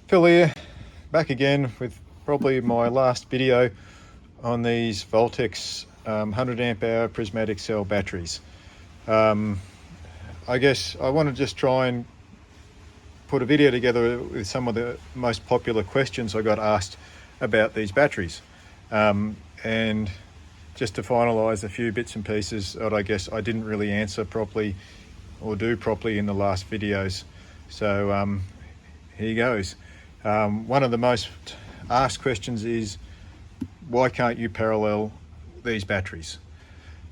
Phil here, back again with probably my last video on these VoltX 100 amp hour prismatic cell batteries. I guess I want to just try and put a video together with some of the most popular questions I got asked about these batteries, and just to finalize a few bits and pieces that I guess I didn't really answer properly or do properly in the last videos. So here goes. One of the most asked questions is, why can't you parallel these batteries?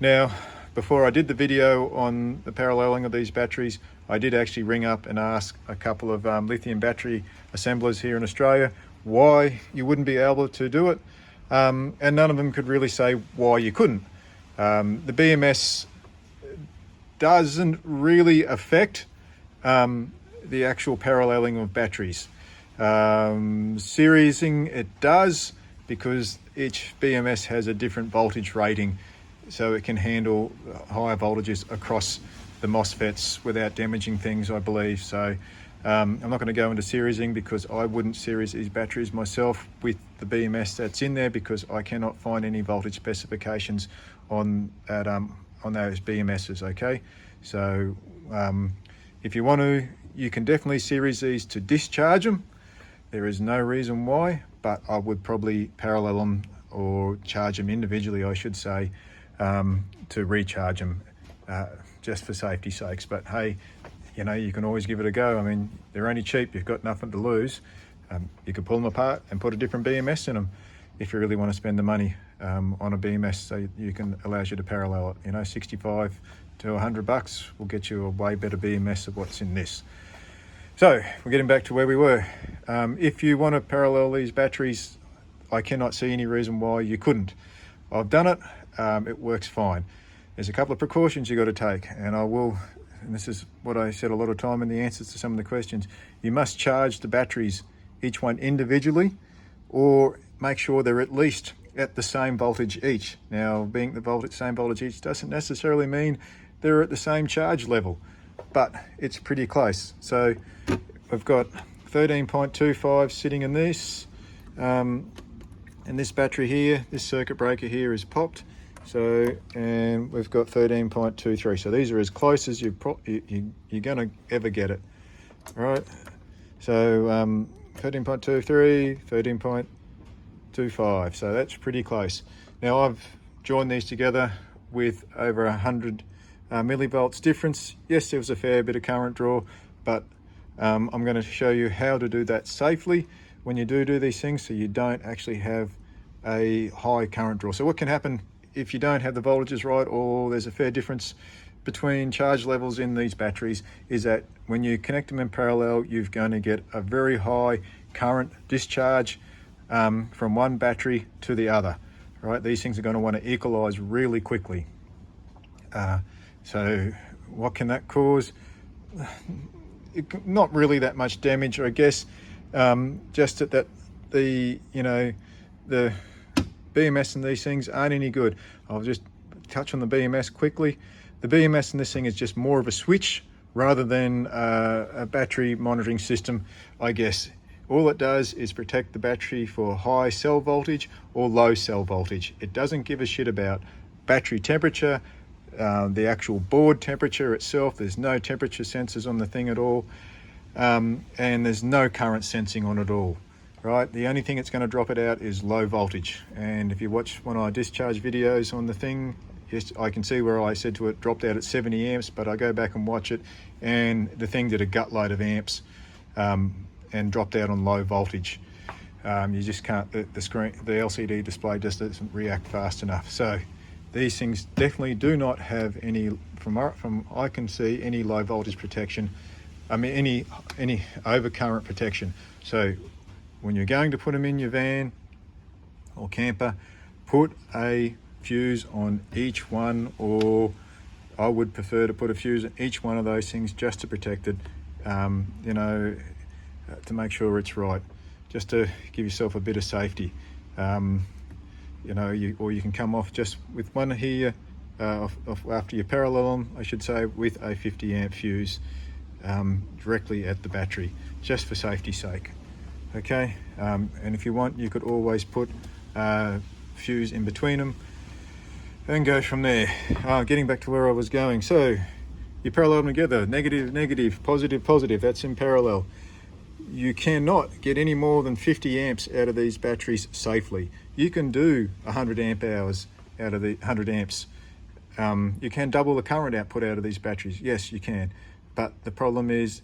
Now, before I did the video on the paralleling of these batteries, I did actually ring up and ask a couple of lithium battery assemblers here in Australia why you wouldn't be able to do it, and none of them could really say why you couldn't. The BMS doesn't really affect the actual paralleling of batteries. Seriesing it does, because each BMS has a different voltage rating, so it can handle higher voltages across the MOSFETs without damaging things, I believe. So I'm not going to go into seriesing, because I wouldn't series these batteries myself with the BMS that's in there, because I cannot find any voltage specifications on that on those BMSs. Okay, so if you want to, you can definitely series these to discharge them. There is no reason why, but I would probably parallel them or charge them individually, I should say, to recharge them, just for safety's sakes. But hey, you know, you can always give it a go. I mean, they're only cheap, you've got nothing to lose. You could pull them apart and put a different BMS in them if you really want to spend the money on a BMS, so you can allows you to parallel it. You know, 65 to 100 bucks will get you a way better BMS of what's in this. So we're getting back to where we were. If you want to parallel these batteries, I cannot see any reason why you couldn't. I've done it, it works fine. There's a couple of precautions you got to take, and this is what I said a lot of time in the answers to some of the questions. You must charge the batteries, each one individually, or make sure they're at least at the same voltage each. Now, being the same voltage each doesn't necessarily mean they're at the same charge level, but it's pretty close. So we've got 13.25 sitting in this, and this battery here, this circuit breaker here is popped. So, and we've got 13.23. So these are as close as you're gonna ever get it. All right. So 13.23, 13.25. So that's pretty close. Now I've joined these together with over 100 millivolts difference. Yes, there was a fair bit of current draw, but I'm going to show you how to do that safely when you do these things, so you don't actually have a high current draw. So what can happen if you don't have the voltages right, or there's a fair difference between charge levels in these batteries, is that when you connect them in parallel, you're going to get a very high current discharge from one battery to the other. Right? These things are going to want to equalize really quickly. So what can that cause? Not really that much damage, I guess. Just that the BMS in these things aren't any good. I'll just touch on the BMS quickly. The BMS in this thing is just more of a switch rather than a battery monitoring system, I guess. All it does is protect the battery for high cell voltage or low cell voltage. It doesn't give a shit about battery temperature, the actual board temperature itself. There's no temperature sensors on the thing at all, and there's no current sensing on it all. Right, the only thing it's going to drop it out is low voltage. And if you watch one of our discharge videos on the thing, yes, I can see where I said to it dropped out at 70 amps, but I go back and watch it, and the thing did a gut load of amps and dropped out on low voltage. You just can't, the screen, the LCD display just doesn't react fast enough. So these things definitely do not have any, from I can see, any low voltage protection. I mean, any overcurrent protection. So when you're going to put them in your van or camper, put a fuse on each one, or I would prefer to put a fuse on each one of those things just to protect it, you know, to make sure it's right, just to give yourself a bit of safety. You know, or you can come off just with one here, after you parallel them, I should say, with a 50 amp fuse directly at the battery, just for safety's sake. Okay, and if you want, you could always put fuse in between them and go from there. Getting back to where I was going, so you parallel them together, negative, negative, positive, positive, that's in parallel. You cannot get any more than 50 amps out of these batteries safely. You can do 100 amp hours out of the 100 amps. You can double the current output out of these batteries, yes you can, but the problem is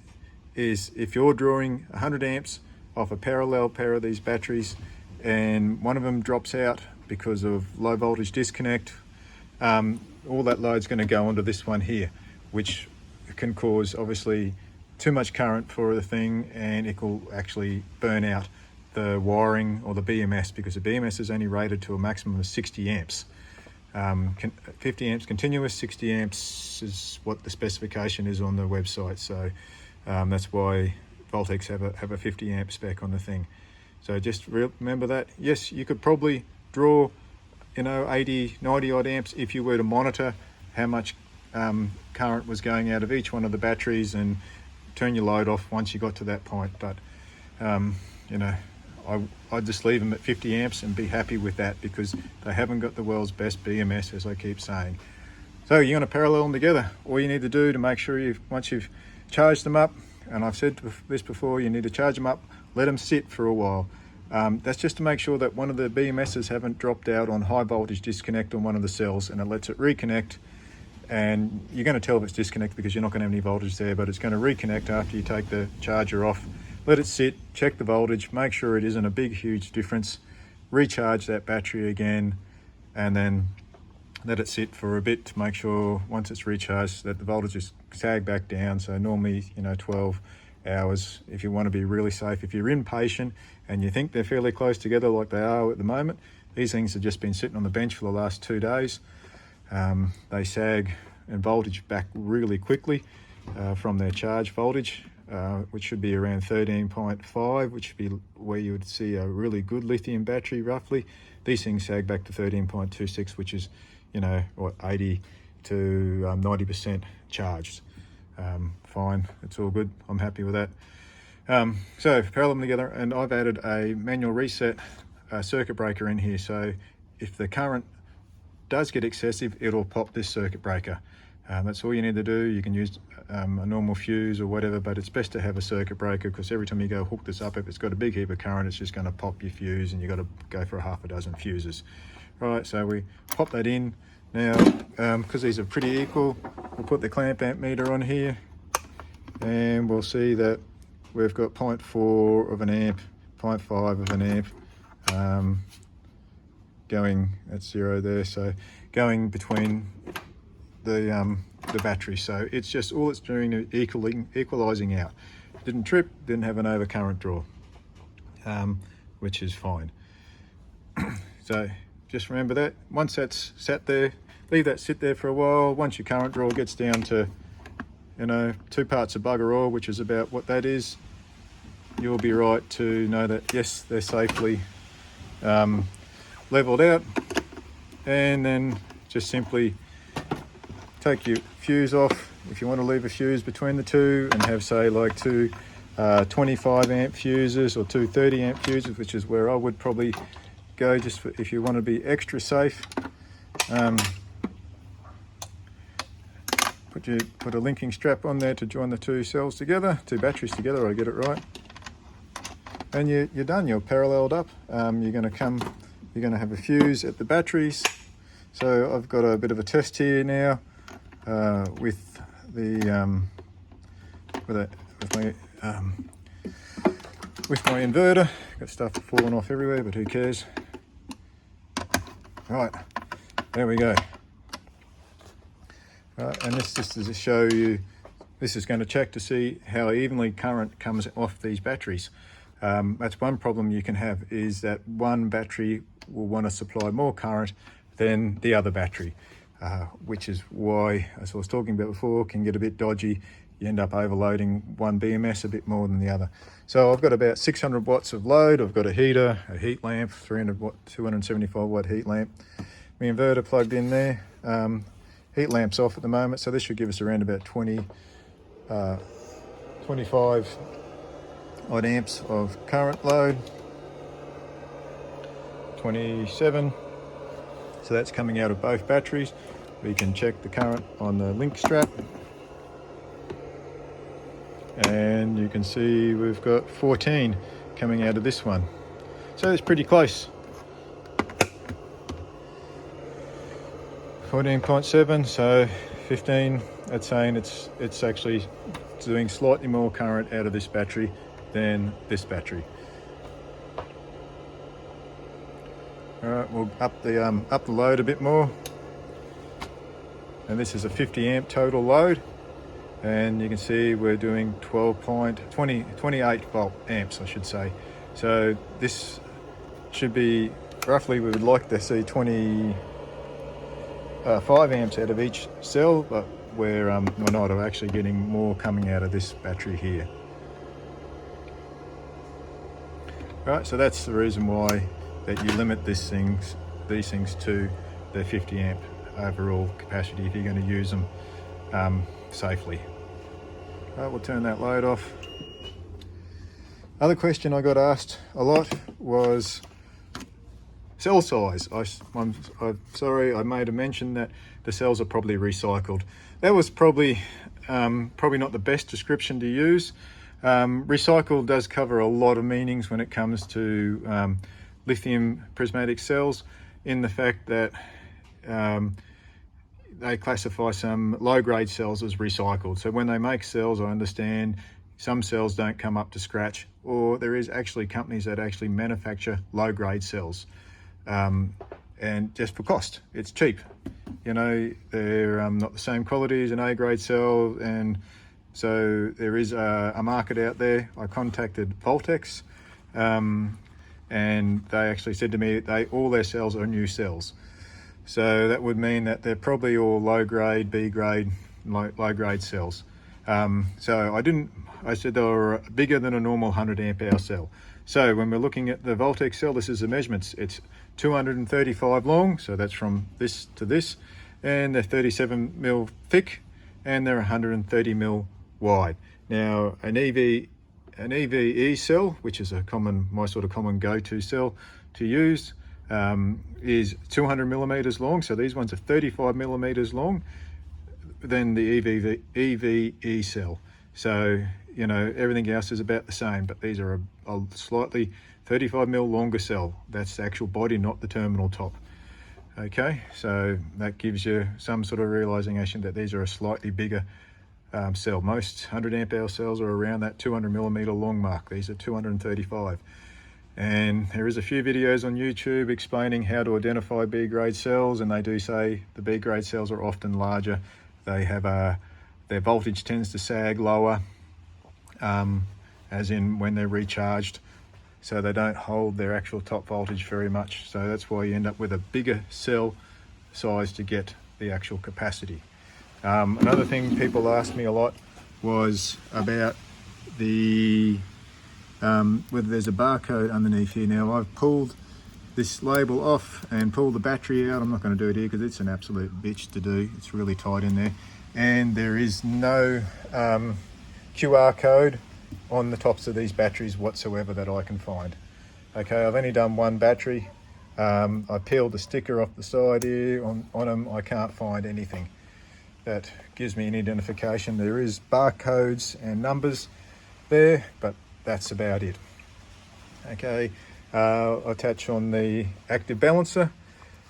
if you're drawing 100 amps off a parallel pair of these batteries and one of them drops out because of low voltage disconnect, all that load's going to go onto this one here, which can cause obviously too much current for the thing, and it will actually burn out the wiring or the BMS, because the BMS is only rated to a maximum of 60 amps. 50 amps continuous, 60 amps is what the specification is on the website, so that's why VoltX have a 50 amp spec on the thing. So just remember that. Yes, you could probably draw 80, 90 odd amps if you were to monitor how much current was going out of each one of the batteries and turn your load off once you got to that point, but I'd just leave them at 50 amps and be happy with that, because they haven't got the world's best BMS, as I keep saying. So you're going to parallel them together. All you need to do to make sure once you've charged them up, and I've said this before, you need to charge them up, let them sit for a while. That's just to make sure that one of the BMSs haven't dropped out on high voltage disconnect on one of the cells, and it lets it reconnect. And you're going to tell if it's disconnected because you're not going to have any voltage there, but it's going to reconnect after you take the charger off. Let it sit, check the voltage, make sure it isn't a big huge difference, recharge that battery again, and then let it sit for a bit to make sure once it's recharged that the voltage is sag back down. So normally 12 hours if you want to be really safe. If you're impatient and you think they're fairly close together like they are at the moment, these things have just been sitting on the bench for the last 2 days. They sag and voltage back really quickly from their charge voltage, which should be around 13.5, which would be where you would see a really good lithium battery roughly. These things sag back to 13.26, which is 80 to 90% charged. Fine, it's all good, I'm happy with that. So parallel them together, and I've added a manual reset circuit breaker in here, so if the current does get excessive, it'll pop this circuit breaker. That's all you need to do. You can use a normal fuse or whatever, but it's best to have a circuit breaker, because every time you go hook this up, if it's got a big heap of current, it's just going to pop your fuse and you've got to go for a half a dozen fuses. Right, so we pop that in. Now, because these are pretty equal, we'll put the clamp amp meter on here, and we'll see that we've got 0.4 of an amp, 0.5 of an amp, going at 0 there, so going between the battery. So it's just all it's doing is equalizing out. Didn't trip, didn't have an overcurrent draw, which is fine. So just remember that. Once that's sat there, leave that sit there for a while. Once your current draw gets down to 2 parts of bugger all, which is about what that is, you'll be right to know that yes, they're safely leveled out. And then just simply take your fuse off. If you want to leave a fuse between the two and have, say, like two 25 amp fuses or two 30 amp fuses, which is where I would probably go, just for if you want to be extra safe. Put a linking strap on there to join the two cells together, two batteries together, I get it right. And you're done, you're paralleled up. You're going to have a fuse at the batteries. So I've got a bit of a test here now with my inverter. Got stuff falling off everywhere, but who cares? Right, there we go. And this just to show you, this is going to check to see how evenly current comes off these batteries. That's one problem you can have, is that one battery will want to supply more current than the other battery, which is why, as I was talking about before, can get a bit dodgy. You end up overloading one BMS a bit more than the other. So I've got about 600 watts of load. I've got a heater, a heat lamp, 300 watt, 275 watt heat lamp. My inverter plugged in there. Heat lamp's off at the moment, so this should give us around about 25 odd amps of current load, 27. So that's coming out of both batteries. We can check the current on the link strap, and you can see we've got 14 coming out of this one. So it's pretty close. 14.7, so 15. That's saying it's actually doing slightly more current out of this battery than this battery. All right, we'll up the load a bit more. And this is a 50 amp total load. And you can see we're doing 28 volt amps, I should say. So this should be roughly, we would like to see 25 amps out of each cell, but we're not. We're actually getting more coming out of this battery here. Right, so that's the reason why that you limit these things to the 50 amp overall capacity if you're going to use them safely. Right, we'll turn that load off. Other question I got asked a lot was cell size. I'm sorry, I made a mention that the cells are probably recycled. That was probably not the best description to use. Recycled does cover a lot of meanings when it comes to lithium prismatic cells, in the fact that they classify some low-grade cells as recycled. So when they make cells, I understand some cells don't come up to scratch, or there is actually companies that actually manufacture low-grade cells, and just for cost. It's cheap. You know, they're not the same quality as an A-grade cell, and so there is a market out there. I contacted VoltX, and they actually said to me all their cells are new cells. So that would mean that they're probably all low-grade, B-grade, low-grade cells. So I said they were bigger than a normal 100 amp hour cell. So when we're looking at the VoltX cell, this is the measurements. It's 235 long, so that's from this to this, and they're 37 mil thick, and they're 130 mil wide. Now an EVE cell, which is my sort of common go-to cell to use, is 200 millimeters long. So these ones are 35 millimeters long than the EVE cell. So, you know, everything else is about the same, but these are a slightly 35 mil longer cell. That's the actual body, not the terminal top. Okay, so that gives you some sort of realization that these are a slightly bigger cell. Most 100 amp hour cells are around that 200 millimeter long mark. These are 235. And there is a few videos on YouTube explaining how to identify B-grade cells, and they do say the B-grade cells are often larger. They have their voltage tends to sag lower, as in when they're recharged, so they don't hold their actual top voltage very much. So that's why you end up with a bigger cell size to get the actual capacity. Another thing people asked me a lot was about whether there's a barcode underneath here. Now I've pulled this label off and pulled the battery out. I'm not going to do it here because it's an absolute bitch to do. It's really tight in there, and there is no QR code on the tops of these batteries whatsoever that I can find. Okay, I've only done one battery. I peeled the sticker off the side here on them. I can't find anything that gives me any identification. There is barcodes and numbers there, but that's about it. Okay, I'll attach on the active balancer.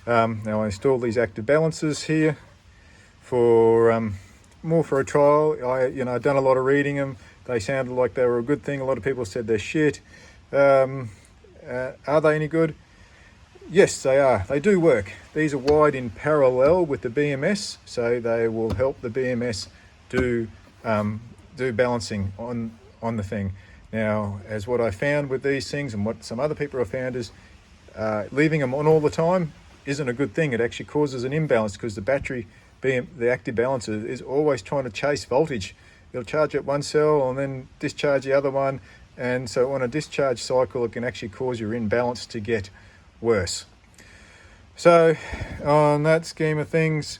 Now I installed these active balancers here for more for a trial. I've done a lot of reading them. They sounded like they were a good thing. A lot of people said they're shit. Are they any good? Yes, they are. They do work. These are wired in parallel with the BMS, so they will help the BMS do balancing on the thing. Now, as what I found with these things, and what some other people have found, is leaving them on all the time isn't a good thing. It actually causes an imbalance because the battery, the active balancer, is always trying to chase voltage. It'll charge at one cell and then discharge the other one, and so on a discharge cycle it can actually cause your imbalance to get worse. So on that scheme of things,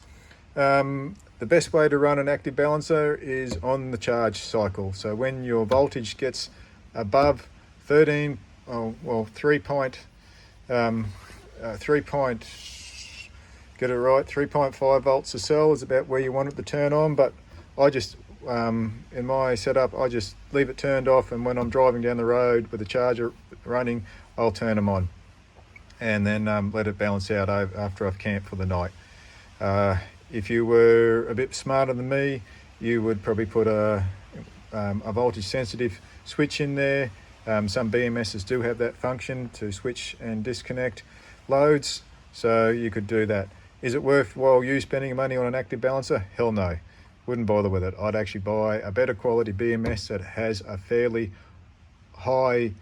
the best way to run an active balancer is on the charge cycle. So when your voltage gets above 13, oh, well, 3 point, get it right, 3.5 volts a cell is about where you want it to turn on, but I just, in my setup, I just leave it turned off, and when I'm driving down the road with the charger running, I'll turn them on and then let it balance out after I've camped for the night. If you were a bit smarter than me, you would probably put a voltage sensitive switch in there. Some BMSs do have that function to switch and disconnect loads, so you could do that. Is it worthwhile you spending money on an active balancer? Hell no, wouldn't bother with it. I'd actually buy a better quality BMS that has a fairly high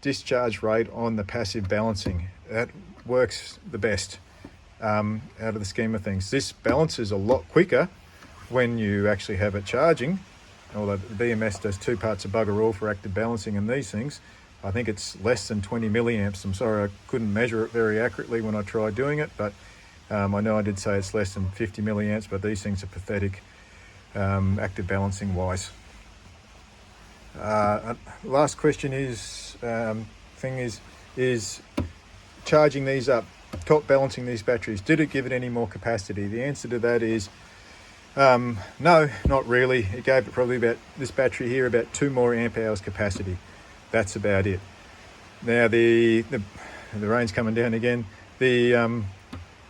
discharge rate on the passive balancing. That works the best out of the scheme of things. This balances a lot quicker when you actually have it charging, although the BMS does 2 parts of bugger all for active balancing and these things. I think it's less than 20 milliamps. I'm sorry I couldn't measure it very accurately when I tried doing it, but I know I did say it's less than 50 milliamps, but these things are pathetic active balancing wise. Last question is charging these up, top balancing these batteries, did it give it any more capacity? The answer to that is no, not really. It gave it probably about, this battery here, about 2 more amp hours capacity. That's about it. Now the rain's coming down again. The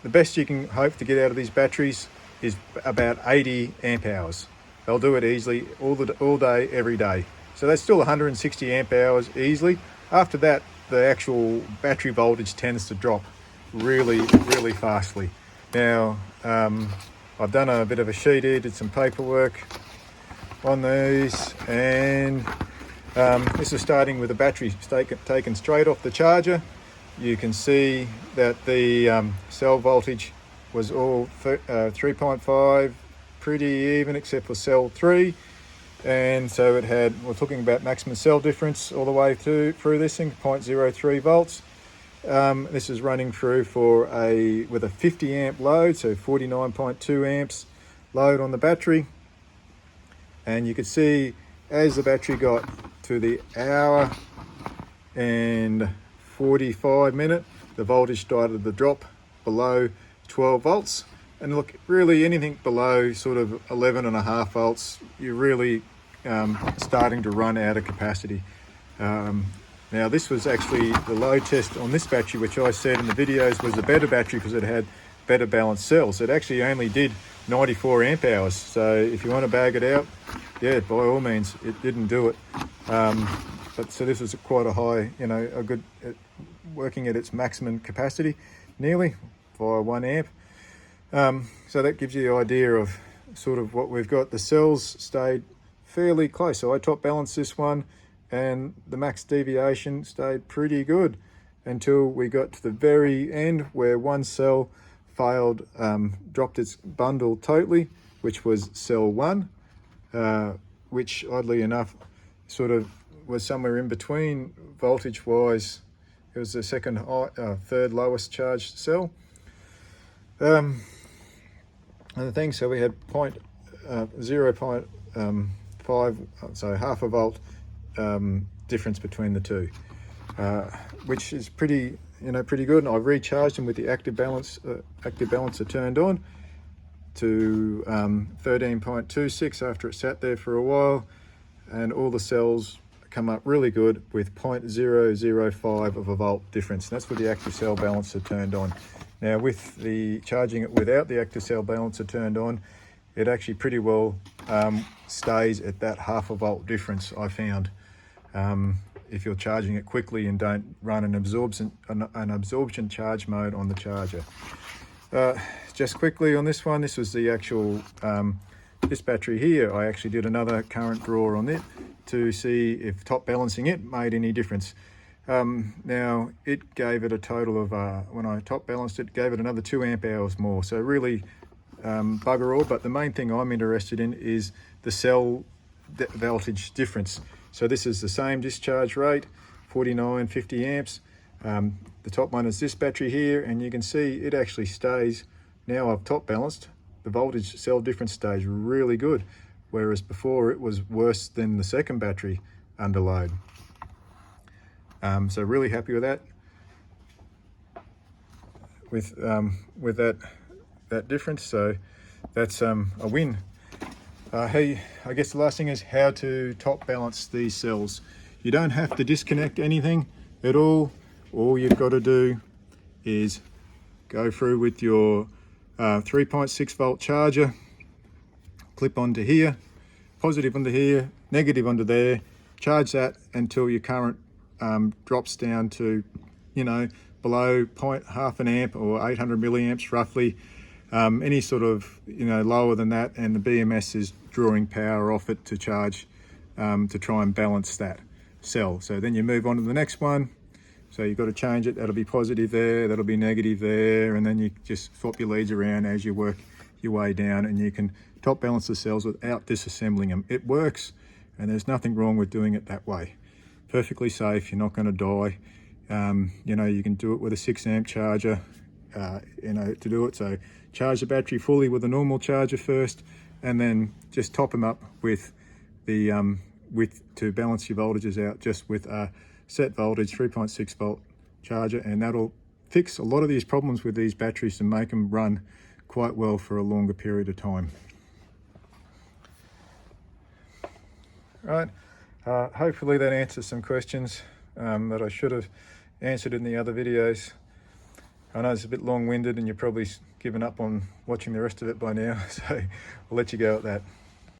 best you can hope to get out of these batteries is about 80 amp hours. They'll do it easily all day, every day. So that's still 160 amp hours easily. After that, the actual battery voltage tends to drop really, really fastly. Now, I've done a bit of a sheet here, did some paperwork on these, and this is starting with the battery taken straight off the charger. You can see that the cell voltage was all 3.5, pretty even except for cell 3. And so it had, we're talking about maximum cell difference all the way through this thing, 0.03 volts. This is running through with a 50 amp load, so 49.2 amps load on the battery. And you could see as the battery got to the hour and 45 minute, the voltage started to drop below 12 volts. And look, really anything below sort of 11.5 volts, you're really starting to run out of capacity. Now this was actually the load test on this battery, which I said in the videos was a better battery because it had better balanced cells. It actually only did 94 amp hours. So if you want to bag it out, yeah, by all means, it didn't do it. But so this is quite a high, a good, working at its maximum capacity, nearly via 1 amp. So that gives you the idea of sort of what we've got. The cells stayed fairly close. So I top balanced this one and the max deviation stayed pretty good until we got to the very end where one cell failed, dropped its bundle totally, which was cell 1, which oddly enough sort of was somewhere in between voltage wise. It was the third lowest charged cell. And the thing, so we had 0.5, so half a volt difference between the two, which is pretty good. And I've recharged them with the active balancer turned on to 13.26 after it sat there for a while, and all the cells come up really good with 0.005 of a volt difference. And that's with the active cell balancer turned on. Now with the charging it without the active cell balancer turned on, it actually pretty well stays at that half a volt difference, I found. If you're charging it quickly and don't run an absorption charge mode on the charger. Just quickly on this one, this was the actual, this battery here, I actually did another current draw on it to see if top balancing it made any difference. Now it gave it a total of, when I top balanced it, gave it another 2 amp hours more. So really bugger all, but the main thing I'm interested in is the cell voltage difference. So this is the same discharge rate, 49, 50 amps. The top one is this battery here, and you can see it actually stays, now I've top balanced, the voltage cell difference stays really good, whereas before it was worse than the second battery under load. So really happy with that. With that difference, so that's a win. Hey, I guess the last thing is how to top balance these cells. You don't have to disconnect anything at all. All you've got to do is go through with your 3.6 volt charger, clip onto here, positive onto here, negative onto there, charge that until your current drops down to, you know, below half an amp or 800 milliamps roughly. Any sort of, you know, lower than that, and the BMS is drawing power off it to charge, to try and balance that cell. So then you move on to the next one. So you've got to change it. That'll be positive there, that'll be negative there, and then you just swap your leads around as you work your way down, and you can top balance the cells without disassembling them. It works, and there's nothing wrong with doing it that way. Perfectly safe, you're not going to die. You know, you can do it with a 6 amp charger, you know, to do it. So charge the battery fully with a normal charger first, and then just top them up with the to balance your voltages out, just with a set voltage 3.6 volt charger, and that'll fix a lot of these problems with these batteries and make them run quite well for a longer period of time. Right, hopefully that answers some questions that I should have answered in the other videos. I know it's a bit long-winded and you're probably given up on watching the rest of it by now, so I'll let you go at that.